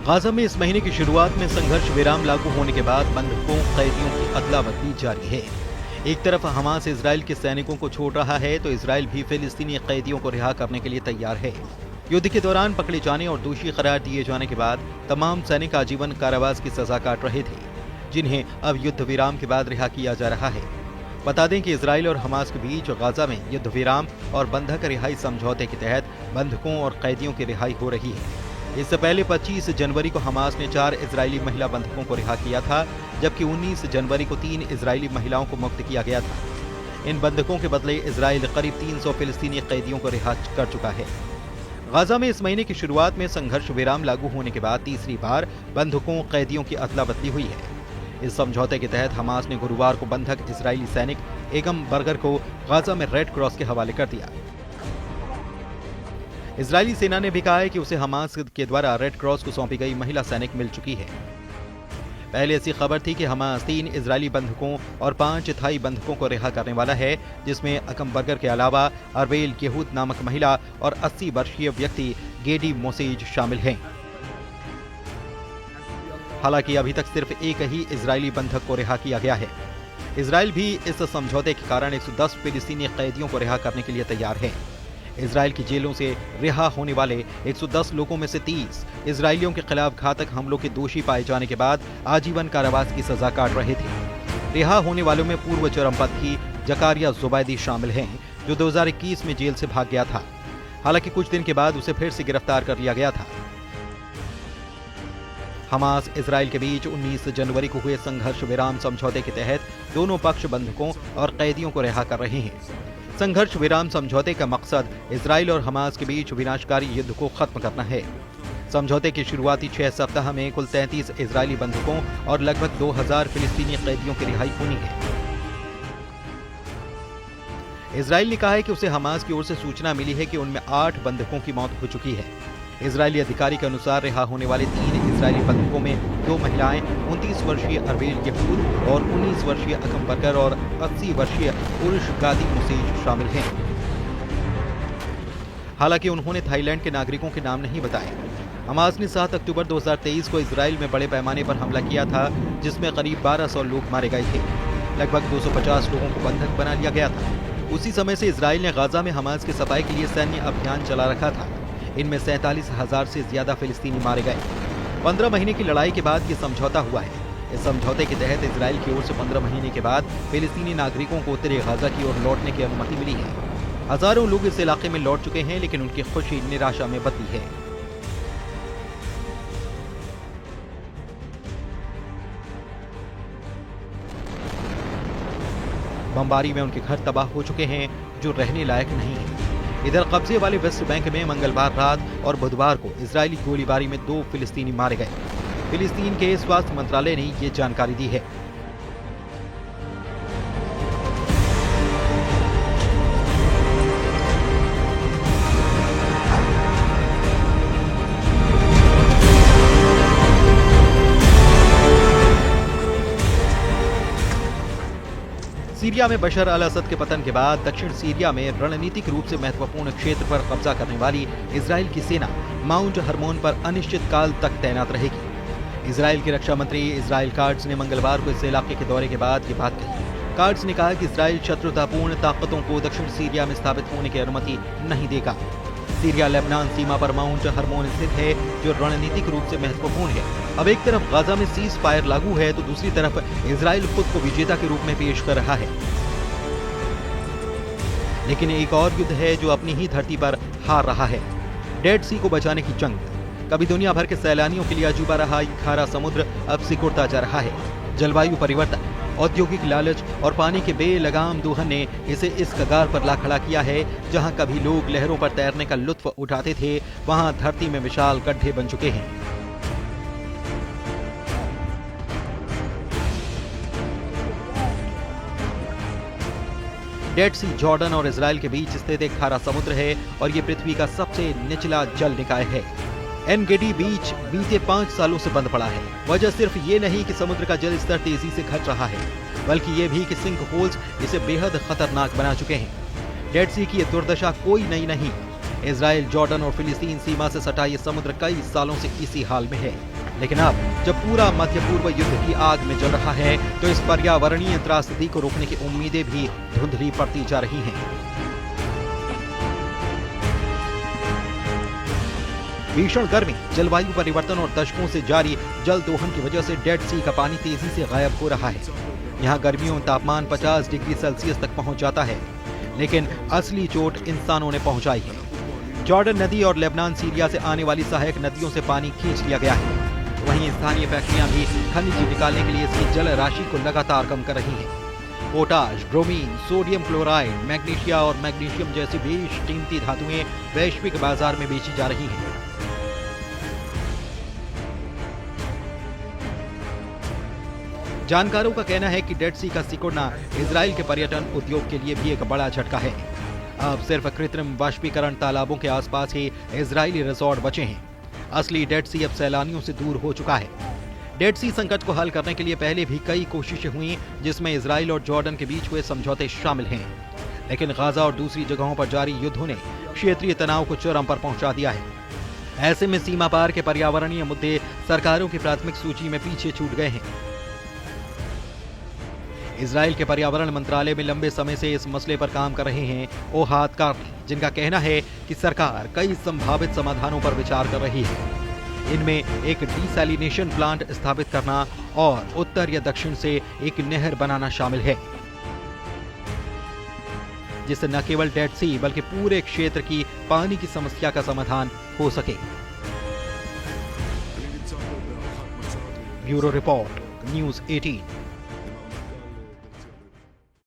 Gaza में इस महीने की शुरुआत में संघर्ष विराम लागू होने के बाद बंधकों कैदियों की अदला बदली जारी है। एक तरफ हमास इजराइल के सैनिकों को छोड़ रहा है तो इजराइल भी फिलिस्तीनी कैदियों को रिहा करने के लिए तैयार है। युद्ध के दौरान पकड़े जाने और दोषी करार दिए जाने के बाद तमाम सैनिक आजीवन कारावास की सजा काट रहे थे, जिन्हें अब युद्ध विराम के बाद रिहा किया जा रहा है। बता दें कि इजराइल और हमास के बीच गाजा में युद्ध विराम और बंधक रिहाई समझौते के तहत बंधकों और कैदियों की रिहाई हो रही है। इससे पहले 25 जनवरी को हमास ने 4 इजरायली महिला बंधकों को रिहा किया था, जबकि 19 जनवरी को 3 इजरायली महिलाओं को मुक्त किया गया था। इन बंधकों के बदले इजराइल करीब 300 फिलिस्तीनी कैदियों को रिहा कर चुका है। गाजा में इस महीने की शुरुआत में संघर्ष विराम लागू होने के बाद तीसरी बार बंधकों कैदियों की अदला बदली हुई है। इस समझौते के तहत हमास ने गुरुवार को बंधक इजरायली सैनिक एगम बर्गर को गाजा में रेड क्रॉस के हवाले कर दिया। इजरायली सेना ने भी कहा है कि उसे हमास के द्वारा रेड क्रॉस को सौंपी गई महिला सैनिक मिल चुकी है। पहले ऐसी खबर थी कि हमास 3 इजरायली बंधकों और 5 थाई बंधकों को रिहा करने वाला है, जिसमें अकम बर्गर के अलावा अरबेल यहूद नामक महिला और 80 वर्षीय व्यक्ति गेडी मोसेज शामिल हैं। हालांकि अभी तक सिर्फ एक ही इजरायली बंधक को रिहा किया गया है। इजराइल भी इस समझौते के कारण 110 फिलिस्तीनी कैदियों को रिहा करने के लिए तैयार है। इजराइल की जेलों से रिहा होने वाले 110 लोगों में से 30 इजरायलियों के खिलाफ घातक हमलों के दोषी पाए जाने के बाद आजीवन कारावास की सजा काट रहे थे। रिहा होने वालों में पूर्व चरमपंथी जकारिया जुबैदी शामिल हैं, जो 2021 में जेल से भाग गया था। हालांकि कुछ दिन के बाद उसे फिर से गिरफ्तार कर लिया गया था। हमास इजराइल के बीच 19 जनवरी को हुए संघर्ष विराम समझौते के तहत दोनों पक्ष बंधकों और कैदियों को रिहा कर रहे हैं। संघर्ष विराम समझौते का मकसद इजराइल और हमास के बीच विनाशकारी युद्ध को खत्म करना है। समझौते की शुरुआती 6 सप्ताह में कुल 33 इजरायली बंधकों और लगभग 2000 फिलिस्तीनी कैदियों की रिहाई होनी है। इजराइल ने कहा है कि उसे हमास की ओर से सूचना मिली है कि उनमें 8 बंधकों की मौत हो चुकी है। इजरायली अधिकारी के अनुसार रिहा होने वाले 3 इजरायली बंधकों में 2 महिलाएं 29 वर्षीय अरबेल यहूद और 19 वर्षीय अकम बर्गर और 80 वर्षीय पुरुष गादी मुसेज शामिल हैं। हालांकि उन्होंने थाईलैंड के नागरिकों के नाम नहीं बताए। हमास ने 7 अक्टूबर 2023 को इजराइल में बड़े पैमाने पर हमला किया था, जिसमें करीब 1200 लोग मारे गए थे। लगभग 250 लोगों को बंधक बना लिया गया था। उसी समय से इजराइल ने गाजा में हमास की सफाई के लिए सैन्य अभियान चला रखा था। इनमें 47,000 से ज्यादा फिलिस्तीनी मारे गए। 15 महीने की लड़ाई के बाद ये समझौता हुआ है। इस समझौते के तहत इजराइल की ओर से 15 महीने के बाद फिलिस्तीनी नागरिकों को उत्तरी गाजा की ओर लौटने की अनुमति मिली है। हजारों लोग इस इलाके में लौट चुके हैं, लेकिन उनकी खुशी निराशा में बदली है। बमबारी में उनके घर तबाह हो चुके हैं, जो रहने लायक नहीं है। इधर कब्जे वाले वेस्ट बैंक में मंगलवार रात और बुधवार को इजरायली गोलीबारी में 2 फिलिस्तीनी मारे गए। फिलिस्तीन के स्वास्थ्य मंत्रालय ने ये जानकारी दी है। सीरिया में बशर अल असद के पतन के बाद दक्षिण सीरिया में रणनीतिक रूप से महत्वपूर्ण क्षेत्र पर कब्जा करने वाली इजराइल की सेना माउंट हरमोन पर अनिश्चित काल तक तैनात रहेगी। इजराइल के रक्षा मंत्री इजराइल काट्ज ने मंगलवार को इस इलाके के दौरे के बाद ये बात कही। काट्ज ने कहा कि इजराइल शत्रुतापूर्ण ताकतों को दक्षिण सीरिया में स्थापित होने की अनुमति नहीं देगा। सीरिया लेबनान सीमा पर माउंट हरमोन स्थित है, जो रणनीतिक रूप से महत्वपूर्ण है। अब एक तरफ गाजा में सीज फायर लागू है, तो दूसरी तरफ इजराइल खुद को विजेता के रूप में पेश कर रहा है। लेकिन एक और युद्ध है जो अपनी ही धरती पर हार रहा है। डेड सी को बचाने की जंग। कभी दुनिया भर के सैलानियों के लिए अजूबा रहा खारा समुद्र अब सिकुड़ता जा रहा है। जलवायु परिवर्तन, औद्योगिक लालच और पानी के बेलगाम दोहन ने इसे इस कगार पर ला खड़ा किया है। जहां कभी लोग लहरों पर तैरने का लुत्फ उठाते थे, वहां धरती में विशाल गड्ढे बन चुके हैं। डेड सी जॉर्डन और इजराइल के बीच स्थित एक खारा समुद्र है और ये पृथ्वी का सबसे निचला जल निकाय है। एनगेडी बीच बीते 5 सालों से बंद पड़ा है। वजह सिर्फ ये नहीं कि समुद्र का जल स्तर तेजी से घट रहा है, बल्कि ये भी कि सिंक होल्स इसे बेहद खतरनाक बना चुके हैं। डेड सी की ये दुर्दशा कोई नई नहीं। इजराइल, जॉर्डन और फिलिस्तीन सीमा से सटा ये समुद्र कई सालों से इसी हाल में है। लेकिन अब जब पूरा मध्य पूर्व युद्ध की आग में जल रहा है तो इस पर्यावरणीय त्रासदी को रोकने की उम्मीदें भी धुंधली पड़ती जा रही हैं। भीषण गर्मी, जलवायु परिवर्तन और दशकों से जारी जल दोहन की वजह से डेड सी का पानी तेजी से गायब हो रहा है। यहाँ गर्मियों में तापमान 50 डिग्री सेल्सियस तक पहुंच जाता है, लेकिन असली चोट इंसानों ने पहुंचाई है। जॉर्डन नदी और लेबनान सीरिया से आने वाली सहायक नदियों से पानी खींच लिया गया है। वहीं स्थानीय फैक्ट्रियां भी खनिज निकालने के लिए इसकी जल राशि को लगातार कम कर रही हैं। Potash, bromine, sodium chloride, magnesia और मैग्नीशियम जैसी बेशकीमती धातुएं वैश्विक बाजार में बेची जा रही हैं। जानकारों का कहना है कि डेड सी का सिकुड़ना इजराइल के पर्यटन उद्योग के लिए भी एक बड़ा झटका है। अब सिर्फ कृत्रिम वाष्पीकरण तालाबों के आसपास ही इजरायली रिजॉर्ट बचे हैं। असली डेड सी अब सैलानियों से दूर हो चुका है। डेड सी संकट को हल करने के लिए पहले भी कई कोशिशें हुई, जिसमें इजराइल और जॉर्डन के बीच हुए समझौते शामिल हैं, लेकिन गाजा और दूसरी जगहों पर जारी युद्धों ने क्षेत्रीय तनाव को चरम पर पहुंचा दिया है। ऐसे में सीमा पार के पर्यावरणीय मुद्दे सरकारों की प्राथमिक सूची में पीछे छूट गए हैं। इजराइल के पर्यावरण मंत्रालय में लंबे समय से इस मसले पर काम कर रहे हैं ओहाद कार्नी, जिनका कहना है कि सरकार कई संभावित समाधानों पर विचार कर रही है। इनमें एक डिसैलिनेशन प्लांट स्थापित करना और उत्तर या दक्षिण से एक नहर बनाना शामिल है, जिससे न केवल डेड सी बल्कि पूरे क्षेत्र की पानी की समस्या का समाधान हो सके। Bureau report, news 18।